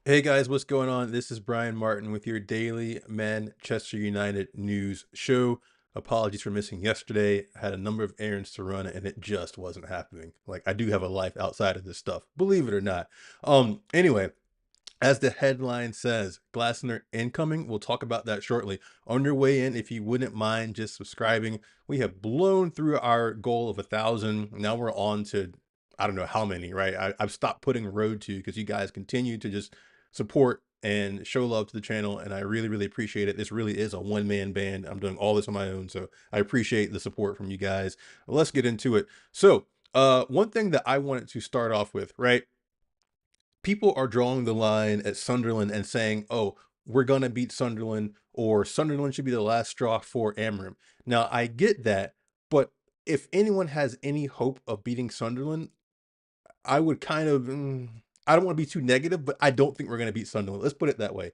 Hey guys, what's going on? This is Brian Martin with your daily Manchester United news show. Apologies for missing yesterday. I had a number of errands to run and it just wasn't happening. Like I do have a life outside of this stuff, believe it or not. Anyway, as the headline says, Glasner incoming. We'll talk about that shortly. On your way in, if you wouldn't mind just subscribing, we have blown through our goal of 1,000. Now we're on to I don't know how many, right? I've stopped putting road to because you guys continue to just support and show love to the channel, and I really, really appreciate it. This really is a one-man band. I'm doing all this on my own, so I appreciate the support from you guys. Let's get into it. So, one thing that I wanted to start off with, right? People are drawing the line at Sunderland and saying, oh, we're going to beat Sunderland, or Sunderland should be the last straw for Amram. Now, I get that, but if anyone has any hope of beating Sunderland, I would kind of, I don't want to be too negative, but I don't think we're going to beat Sunderland. Let's put it that way.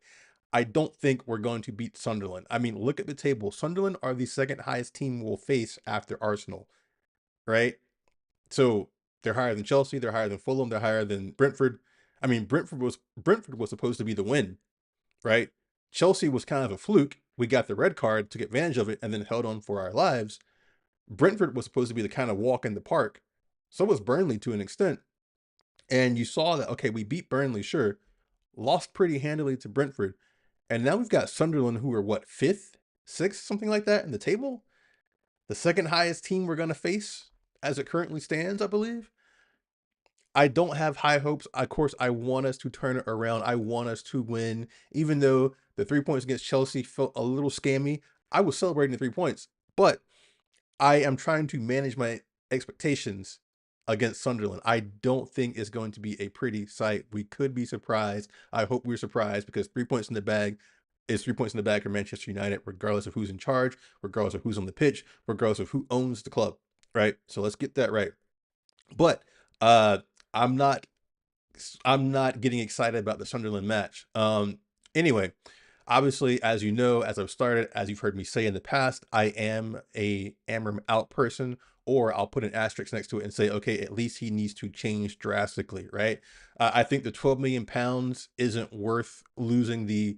I don't think we're going to beat Sunderland. I mean, look at the table. Sunderland are the second highest team we'll face after Arsenal, right? So they're higher than Chelsea, they're higher than Fulham, they're higher than Brentford. I mean, Brentford was supposed to be the win, right? Chelsea was kind of a fluke. We got the red card, took advantage of it, and then held on for our lives. Brentford was supposed to be the kind of walk in the park. So was Burnley to an extent. And you saw that, okay, we beat Burnley, sure, lost pretty handily to Brentford. And now we've got Sunderland, who are what, fifth, sixth, something like that in the table? The second highest team we're going to face as it currently stands, I believe. I don't have high hopes. Of course, I want us to turn it around. I want us to win. Even though the 3 points against Chelsea felt a little scammy, I was celebrating the 3 points. But I am trying to manage my expectations against Sunderland. I don't think it's going to be a pretty sight. We could be surprised. I hope we're surprised because 3 points in the bag is 3 points in the bag for Manchester United, regardless of who's in charge, regardless of who's on the pitch, regardless of who owns the club, right? So let's get that right. But uh, I'm not I'm not getting excited about the Sunderland match. Anyway, obviously, as you know, as I've started, as you've heard me say in the past, I am a Amram out person, or I'll put an asterisk next to it and say, okay, at least he needs to change drastically, right? I think the 12 million pounds isn't worth losing the,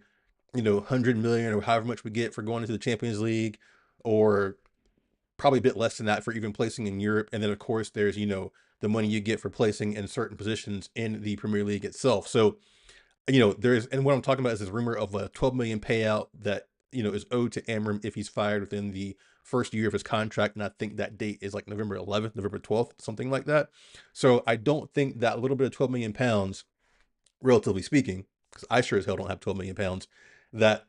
100 million or however much we get for going into the Champions League, or probably a bit less than that for even placing in Europe. And then, of course, there's, the money you get for placing in certain positions in the Premier League itself. So, there's, and what I'm talking about is this rumor of a 12 million payout that, is owed to Amram if he's fired within the first year of his contract. And I think that date is like November 11th, November 12th, something like that. So I don't think that little bit of 12 million pounds, relatively speaking, because I sure as hell don't have 12 million pounds, that,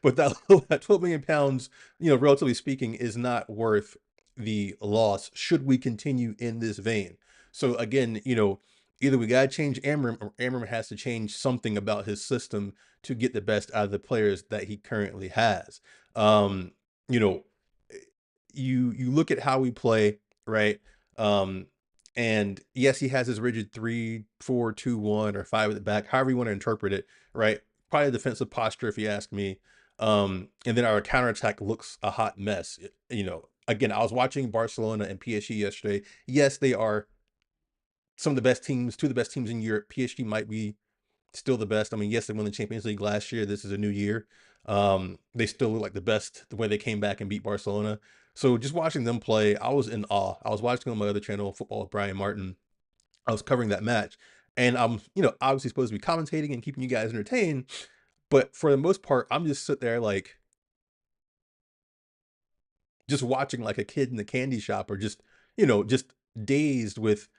but that 12 million pounds, relatively speaking, is not worth the loss should we continue in this vein. So again, either we got to change Amram, or Amram has to change something about his system to get the best out of the players that he currently has. Um, you know, you look at how we play, right? Um, and yes, he has his rigid 3-4-2-1 or five at the back, however you want to interpret it, right? Probably a defensive posture, if you ask me. And then our counterattack looks a hot mess. Again, I was watching Barcelona and PSG yesterday. Yes, they are some of the best teams, two of the best teams in Europe. PSG might be still the best. I mean, yes, they won the Champions League last year. This is a new year. They still look like the best the way they came back and beat Barcelona. So just watching them play, I was in awe. I was watching on my other channel, Football with Brian Martin. I was covering that match, and I'm, obviously supposed to be commentating and keeping you guys entertained. But for the most part, I'm just sitting there like just watching like a kid in the candy shop, or just dazed with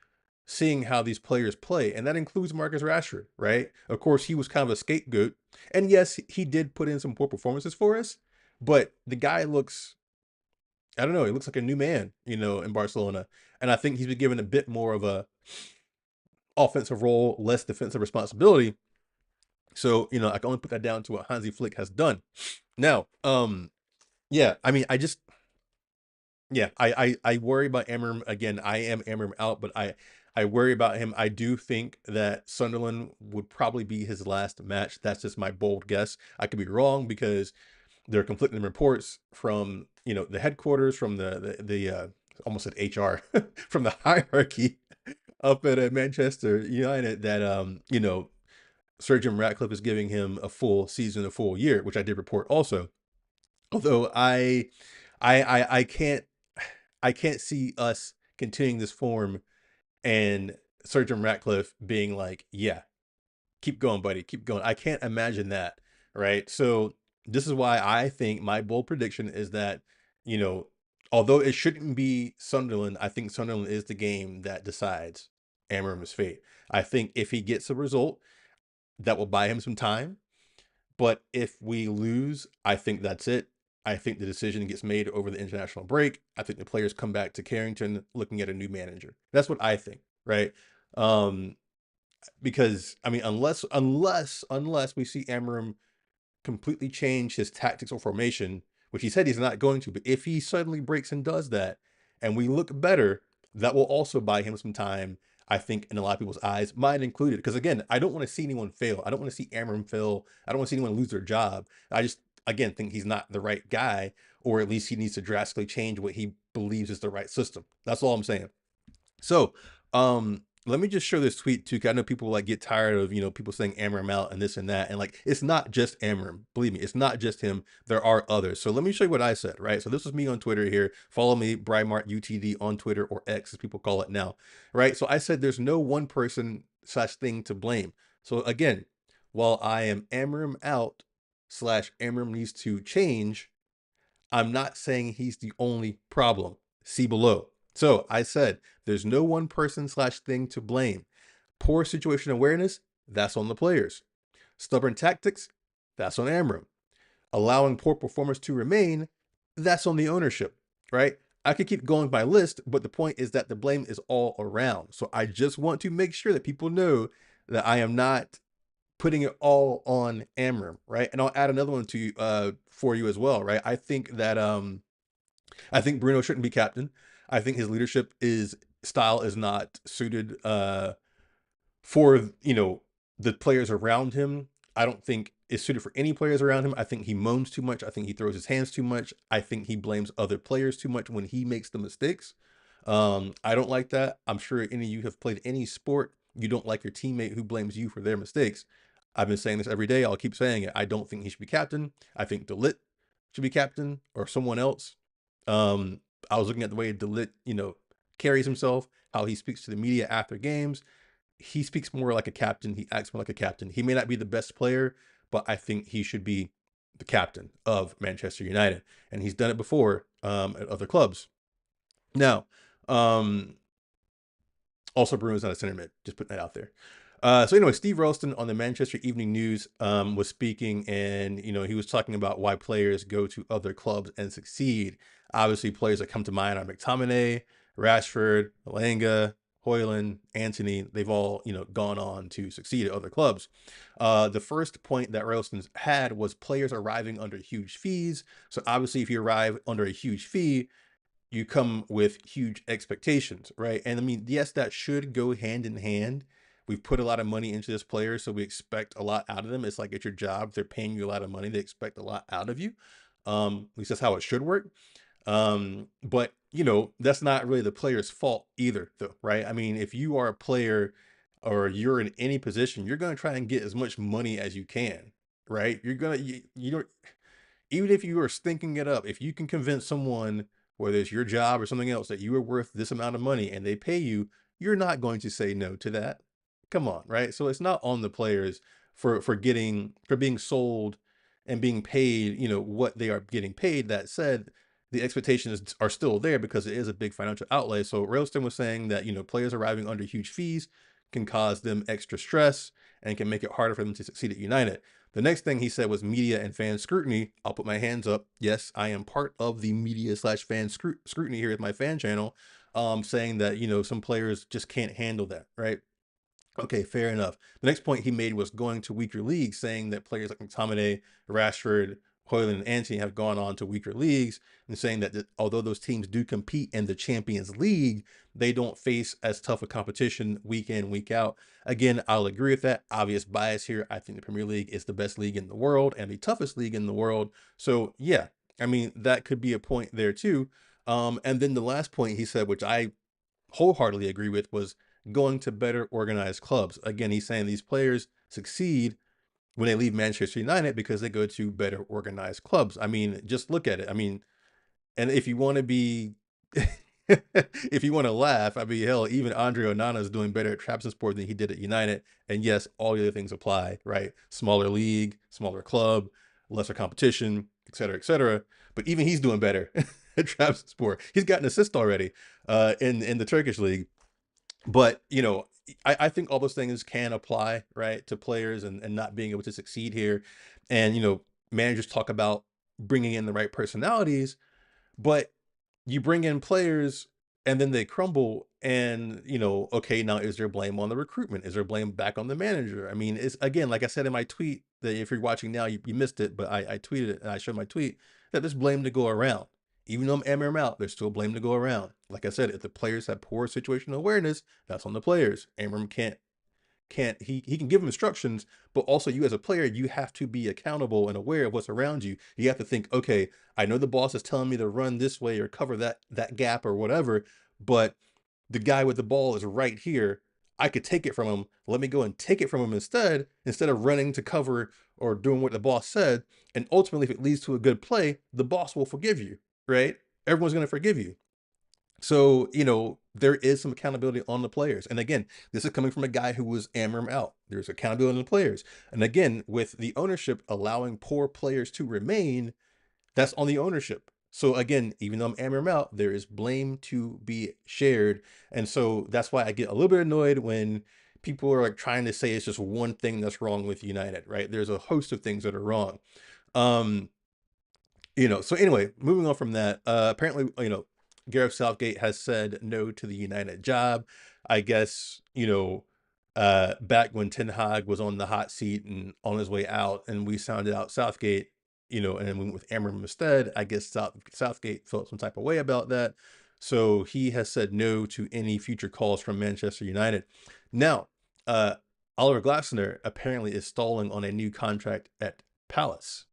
seeing how these players play, and that includes Marcus Rashford, right? Of course, he was kind of a scapegoat, and yes, he did put in some poor performances for us, but the guy looks, I don't know, he looks like a new man, in Barcelona, and I think he's been given a bit more of a offensive role, less defensive responsibility. So, I can only put that down to what Hansi Flick has done. Now, yeah, I mean, yeah, I worry about Amram again. I am Amram out, but I worry about him. I do think that Sunderland would probably be his last match. That's just my bold guess. I could be wrong because there are conflicting reports from, the headquarters, from the almost said HR, from the hierarchy up at Manchester United, that Sir Jim Ratcliffe is giving him a full season, a full year, which I did report also. Although I can't I can't see us continuing this form and Sir Jim Ratcliffe being like, yeah, keep going, buddy, keep going. I can't imagine that, right? So this is why I think my bold prediction is that, you know, although it shouldn't be Sunderland, I think Sunderland is the game that decides Amram's fate. I think if he gets a result, that will buy him some time. But if we lose, I think that's it. I think the decision gets made over the international break. I think the players come back to Carrington looking at a new manager. That's what I think, right? Um, because I mean, unless we see Amarim completely change his tactics or formation, which he said he's not going to, but if he suddenly breaks and does that, and we look better, that will also buy him some time, I think, in a lot of people's eyes, mine included. Because again, I don't want to see anyone fail. I don't want to see Amarim fail. I don't want to see anyone lose their job. I just, again, think he's not the right guy, or at least he needs to drastically change what he believes is the right system. That's all I'm saying. So, let me just show this tweet too, 'cause I know people like get tired of, people saying Amram out and this and that. And like, it's not just Amram. Believe me, it's not just him. There are others. So let me show you what I said, right? So this was me on Twitter here. Follow me, Brymart UTD on Twitter, or X as people call it now, right? So I said there's no one person such thing to blame. So again, while I am Amram out / Amram needs to change, I'm not saying he's the only problem. See below. So I said, there's no one person / thing to blame. Poor situation awareness, that's on the players. Stubborn tactics, that's on Amram. Allowing poor performance to remain, that's on the ownership, right? I could keep going by list, but the point is that the blame is all around. So I just want to make sure that people know that I am not putting it all on Amram, right? And I'll add another one to you, for you as well, right? I think Bruno shouldn't be captain. I think his leadership style is not suited for the players around him. I don't think it's suited for any players around him. I think he moans too much. I think he throws his hands too much. I think he blames other players too much when he makes the mistakes. I don't like that. I'm sure any of you have played any sport. You don't like your teammate who blames you for their mistakes. I've been saying this every day. I'll keep saying it. I don't think he should be captain. I think DeLitt should be captain or someone else. I was looking at the way DeLitt, carries himself, how he speaks to the media after games. He speaks more like a captain. He acts more like a captain. He may not be the best player, but I think he should be the captain of Manchester United. And he's done it before at other clubs. Now, also Bruno's not a center mid. Just putting that out there. So anyway, Steve Ralston on the Manchester Evening News was speaking, and he was talking about why players go to other clubs and succeed. Obviously, players that come to mind are McTominay, Rashford, Malanga, Hoyland, Antony. They've all gone on to succeed at other clubs. The first point that Ralston had was players arriving under huge fees. So obviously, if you arrive under a huge fee, you come with huge expectations, right? And I mean, yes, that should go hand in hand. We've put a lot of money into this player, so we expect a lot out of them. It's like at your job, they're paying you a lot of money. They expect a lot out of you. At least that's how it should work. But that's not really the player's fault either, though, right? I mean, if you are a player or you're in any position, you're going to try and get as much money as you can, right? You're going to, you don't, even if you are stinking it up, if you can convince someone, whether it's your job or something else, that you are worth this amount of money and they pay you, you're not going to say no to that. Come on, right? So it's not on the players for being sold and being paid, what they are getting paid. That said, the expectations are still there because it is a big financial outlay. So Railston was saying that, players arriving under huge fees can cause them extra stress and can make it harder for them to succeed at United. The next thing he said was media and fan scrutiny. I'll put my hands up. Yes, I am part of the media / fan scrutiny here at my fan channel, saying that, some players just can't handle that, right? Okay, fair enough. The next point he made was going to weaker leagues, saying that players like McTominay, Rashford, Hoyland, and Antony have gone on to weaker leagues, and saying that although those teams do compete in the Champions League, they don't face as tough a competition week in, week out. Again, I'll agree with that. Obvious bias here. I think the Premier League is the best league in the world and the toughest league in the world. So yeah, I mean, that could be a point there too. And then the last point he said, which I wholeheartedly agree with, was going to better organized clubs. Again, he's saying these players succeed when they leave Manchester United because they go to better organized clubs. I mean, just look at it. I mean, and if you want to be, if you want to laugh, I mean, hell, even Andre Onana is doing better at Trabzonspor than he did at United. And yes, all the other things apply, right? Smaller league, smaller club, lesser competition, et cetera, et cetera. But even he's doing better at Trabzonspor. He's got an assist already in the Turkish league. But, you know, I think all those things can apply, right, to players and not being able to succeed here. And, you know, managers talk about bringing in the right personalities, but you bring in players and then they crumble. And, you know, okay, now is there blame on the recruitment? Is there blame back on the manager? I mean, it's again, like I said in my tweet, that if you're watching now, you missed it, but I tweeted it and I showed my tweet that there's blame to go around. Even though I'm Amram out, there's still blame to go around. Like I said, if the players have poor situational awareness, that's on the players. Amram can't he can give them instructions, but also you as a player, you have to be accountable and aware of what's around you. You have to think, okay, I know the boss is telling me to run this way or cover that gap or whatever, but the guy with the ball is right here. I could take it from him. Let me go and take it from him instead of running to cover or doing what the boss said. And ultimately, if it leads to a good play, the boss will forgive you, right? Everyone's going to forgive you. So, you know, there is some accountability on the players. And again, this is coming from a guy who was Amram out. There's accountability on the players. And again, with the ownership allowing poor players to remain, that's on the ownership. So again, even though I'm Amram out, there is blame to be shared. And so that's why I get a little bit annoyed when people are like trying to say it's just one thing that's wrong with United, right? There's a host of things that are wrong. Um, you know, so anyway, moving on from that, apparently, you know, Gareth Southgate has said no to the United job. I guess, you know, back when Ten Hag was on the hot seat and on his way out, and we sounded out Southgate, you know, and then we went with Amram instead, I guess Southgate felt some type of way about that. So he has said no to any future calls from Manchester United. Now, Oliver Glasner apparently is stalling on a new contract at Palace.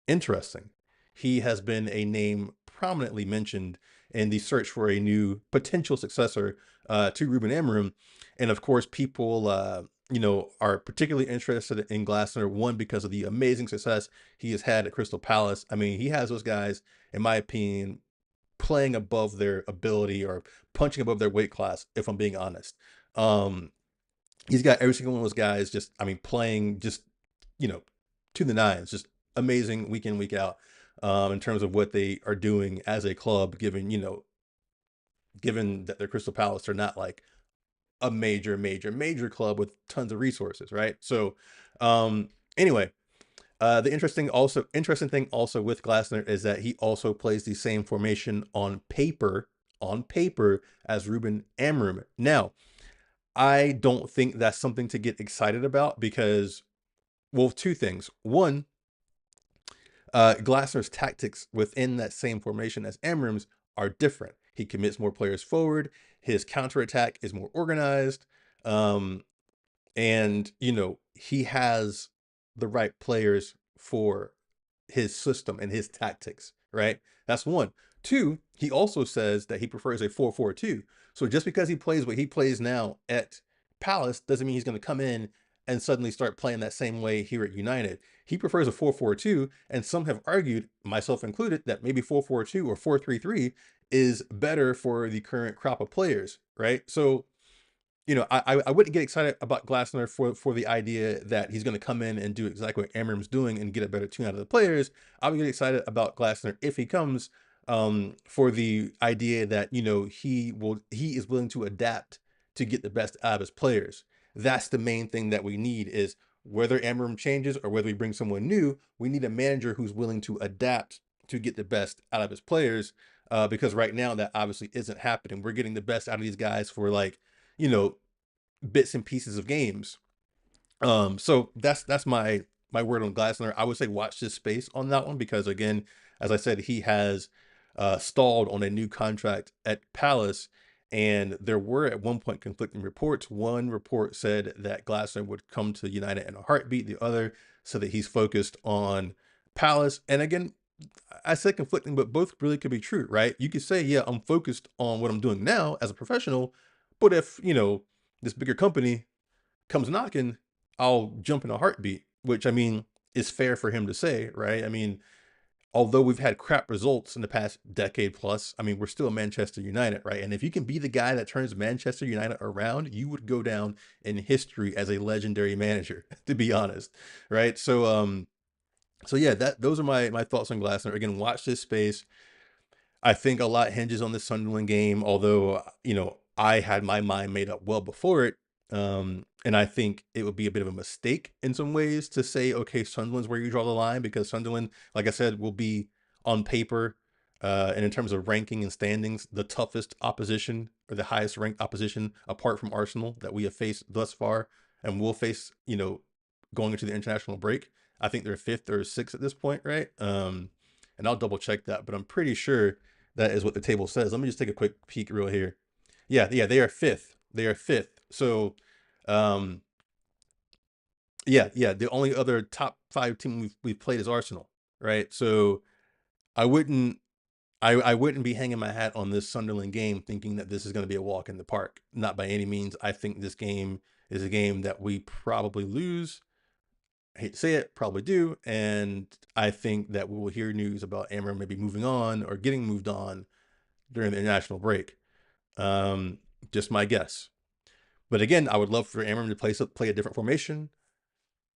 Interesting. He has been a name prominently mentioned in the search for a new potential successor to Ruben Amorim. And of course, people, you know, are particularly interested in Glasner, one, because of the amazing success he has had at Crystal Palace. I mean, he has those guys, in my opinion, playing above their ability or punching above their weight class, if I'm being honest. Um, he's got every single one of those guys just, I mean, playing just, you know, to the nines, just amazing week in, week out, in terms of what they are doing as a club, given, you know, given that they're Crystal Palace, they're not like a major club with tons of resources, right? So, anyway, the interesting thing also with Glasner is that he also plays the same formation on paper as Ruben Amorim. Now, I don't think that's something to get excited about because, well, two things. One, Glasner's tactics within that same formation as Amorim's are different. He commits more players forward. His counterattack is more organized. Um, and, you know, he has the right players for his system and his tactics, right? That's one. Two, he also says that he prefers a 4-4-2. So just because he plays what he plays now at Palace doesn't mean he's going to come in and suddenly start playing that same way here at United. He prefers a 4-4-2, and some have argued, myself included, that maybe 4-4-2 or 4-3-3 is better for the current crop of players, right? So, you know, I wouldn't get excited about Glasner for the idea that he's going to come in and do exactly what Amorim's doing and get a better tune out of the players. I would get excited about Glasner if he comes, for the idea that, you know, he is willing to adapt to get the best out of his players. That's the main thing that we need, is whether Amorim changes or whether we bring someone new, we need a manager who's willing to adapt to get the best out of his players. Because right now that obviously isn't happening. We're getting the best out of these guys for, like, you know, bits and pieces of games. So that's my word on Glasner. I would say watch this space on that one because, again, as I said, he has stalled on a new contract at Palace, and there were at one point conflicting reports. One report said that Glasner would come to United in a heartbeat. The other said that he's focused on Palace. And again, I said conflicting, but both really could be true, right? You could say, yeah, I'm focused on what I'm doing now as a professional, but if, you know, this bigger company comes knocking, I'll jump in a heartbeat, which I mean is fair for him to say, right? I mean, although we've had crap results in the past decade plus, I mean, we're still Manchester United, right? And if you can be the guy that turns Manchester United around, you would go down in history as a legendary manager, to be honest, right? So yeah, those are my thoughts on Glasner. Again, watch this space. I think a lot hinges on the Sunderland game, although, I had my mind made up well before it. And I think it would be a bit of a mistake in some ways to say, okay, Sunderland's where you draw the line, because Sunderland, like I said, will be on paper, and in terms of ranking and standings, the toughest opposition or the highest ranked opposition apart from Arsenal that we have faced thus far and will face, going into the international break. I think they're fifth or sixth at this point, right? And I'll double check that, but I'm pretty sure that is what the table says. Let me just take a quick peek real here. Yeah, they are fifth. They are fifth. So, um, yeah. The only other top five team we've played is Arsenal, right? So I wouldn't I wouldn't be hanging my hat on this Sunderland game thinking that this is going to be a walk in the park. Not by any means. I think this game is a game that we probably lose. I hate to say it, probably do. And I think that we will hear news about Amram maybe moving on or getting moved on during the international break. Um, just my guess. But again, I would love for Amram to play a different formation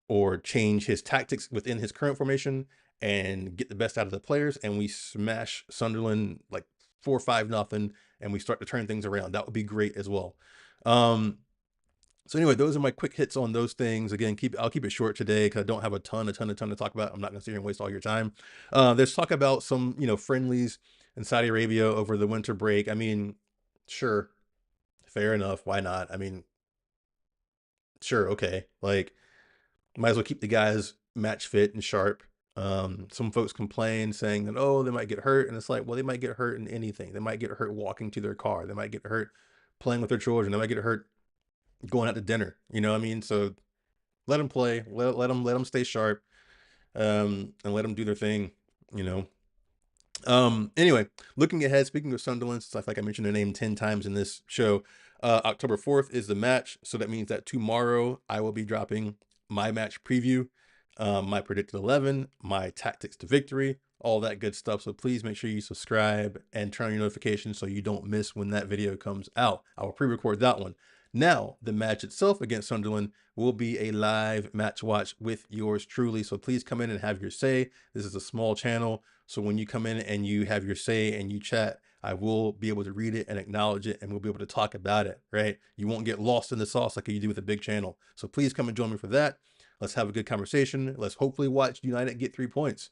or change his tactics within his current formation and get the best out of the players. And we smash Sunderland like 4-5-0, and we start to turn things around. That would be great as well. So anyway, those are my quick hits on those things. Again, I'll keep it short today because I don't have a ton to talk about. I'm not going to sit here and waste all your time. Let's talk about some, friendlies in Saudi Arabia over the winter break. I mean, sure, fair enough. Why not? I mean, sure, okay. Like, might as well keep the guys match fit and sharp. Some folks complain saying that, oh, they might get hurt. And it's like, well, they might get hurt in anything. They might get hurt walking to their car. They might get hurt playing with their children. They might get hurt going out to dinner. You know what I mean? So let them play. Let them stay sharp. And let them do their thing. You know. Anyway, looking ahead, speaking of Sunderland, stuff like I mentioned their name 10 times in this show, October 4th is the match. So that means that tomorrow I will be dropping my match preview, my predicted 11, my tactics to victory, all that good stuff. So please make sure you subscribe and turn on your notifications so you don't miss when that video comes out. I will pre-record that one. Now, the match itself against Sunderland will be a live match watch with yours truly. So please come in and have your say. This is a small channel. So when you come in and you have your say and you chat, I will be able to read it and acknowledge it, and we'll be able to talk about it, right? You won't get lost in the sauce like you do with a big channel. So please come and join me for that. Let's have a good conversation. Let's hopefully watch United get 3 points.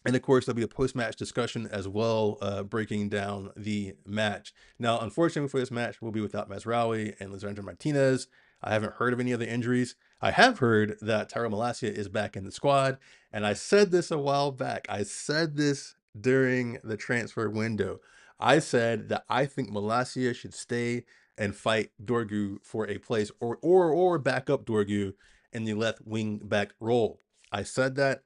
And of course, there'll be a post-match discussion as well, breaking down the match. Now, unfortunately for this match, we'll be without Mazraoui and Lisandro Martinez. I haven't heard of any other injuries. I have heard that Tyrell Malacia is back in the squad. And I said this a while back. I said this during the transfer window. I said that I think Malacia should stay and fight Dorgu for a place or back up Dorgu in the left wing back role. I said that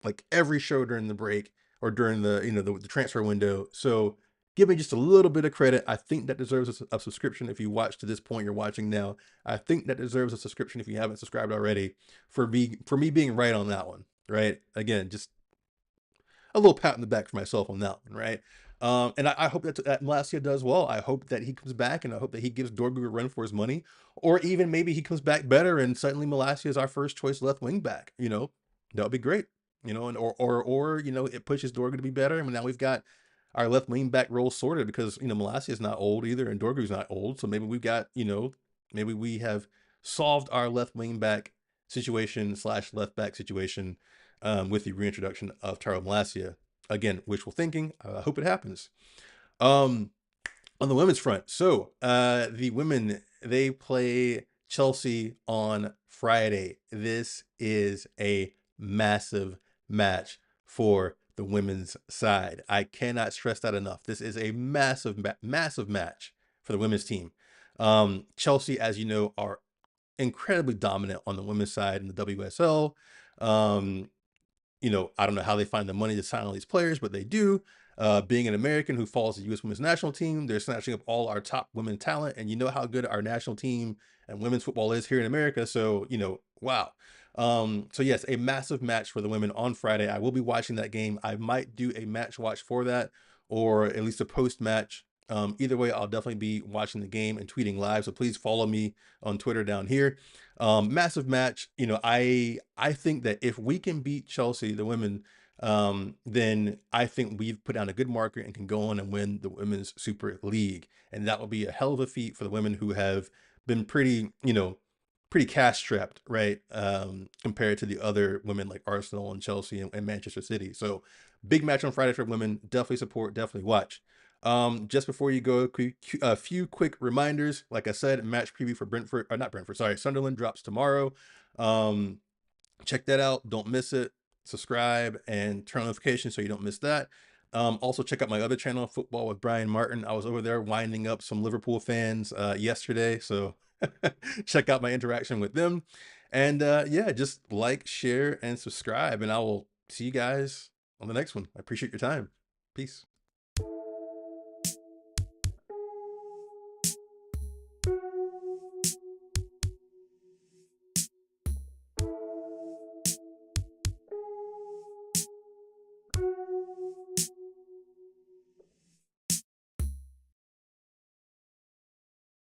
like every show during the break or during the transfer window. So give me just a little bit of credit. I think that deserves a subscription. If you watch to this point, you're watching now. I think that deserves a subscription if you haven't subscribed already, for me being right on that one. Right? Again, just a little pat on the back for myself on that one, right? And I hope that Malacia does well. I hope that he comes back, and I hope that he gives Dorgu a run for his money, or even maybe he comes back better, and suddenly Malacia is our first choice left wing back. That would be great. And or it pushes Dorgu to be better, and now we've got our left wing back role sorted, because Malacia is not old either, and Dorgu's not old, so maybe we've got maybe we have solved our left wing back situation / left back situation, with the reintroduction of Tyrell Malacia. Again, wishful thinking. I hope it happens. On the women's front, so the women, they play Chelsea on Friday. This is a massive match for the women's side. I cannot stress that enough. This is a massive match for the women's team. Chelsea, as you know, are incredibly dominant on the women's side in the WSL. I don't know how they find the money to sign all these players, but they do. Being an American who follows the U.S. women's national team, they're snatching up all our top women talent, and you know how good our national team and women's football is here in America. So, wow. So yes, a massive match for the women on Friday. I will be watching that game. I might do a match watch for that, or at least a post match. Either way, I'll definitely be watching the game and tweeting live. So please follow me on Twitter down here. Massive match. I think that if we can beat Chelsea, the women, then I think we've put down a good marker and can go on and win the Women's Super League. And that will be a hell of a feat for the women who have been pretty cash strapped, right? Compared to the other women like Arsenal and Chelsea and Manchester City. So big match on Friday for women. Definitely support, definitely watch. Just before you go, a few quick reminders. Like I said, match preview for Brentford, or not Brentford, sorry, Sunderland drops tomorrow. Check that out. Don't miss it. Subscribe and turn on notifications so you don't miss that. Also check out my other channel, Football with Brian Martin. I was over there winding up some Liverpool fans yesterday, so check out my interaction with them. And yeah, just like, share, and subscribe, and I will see you guys on the next one. I appreciate your time. Peace.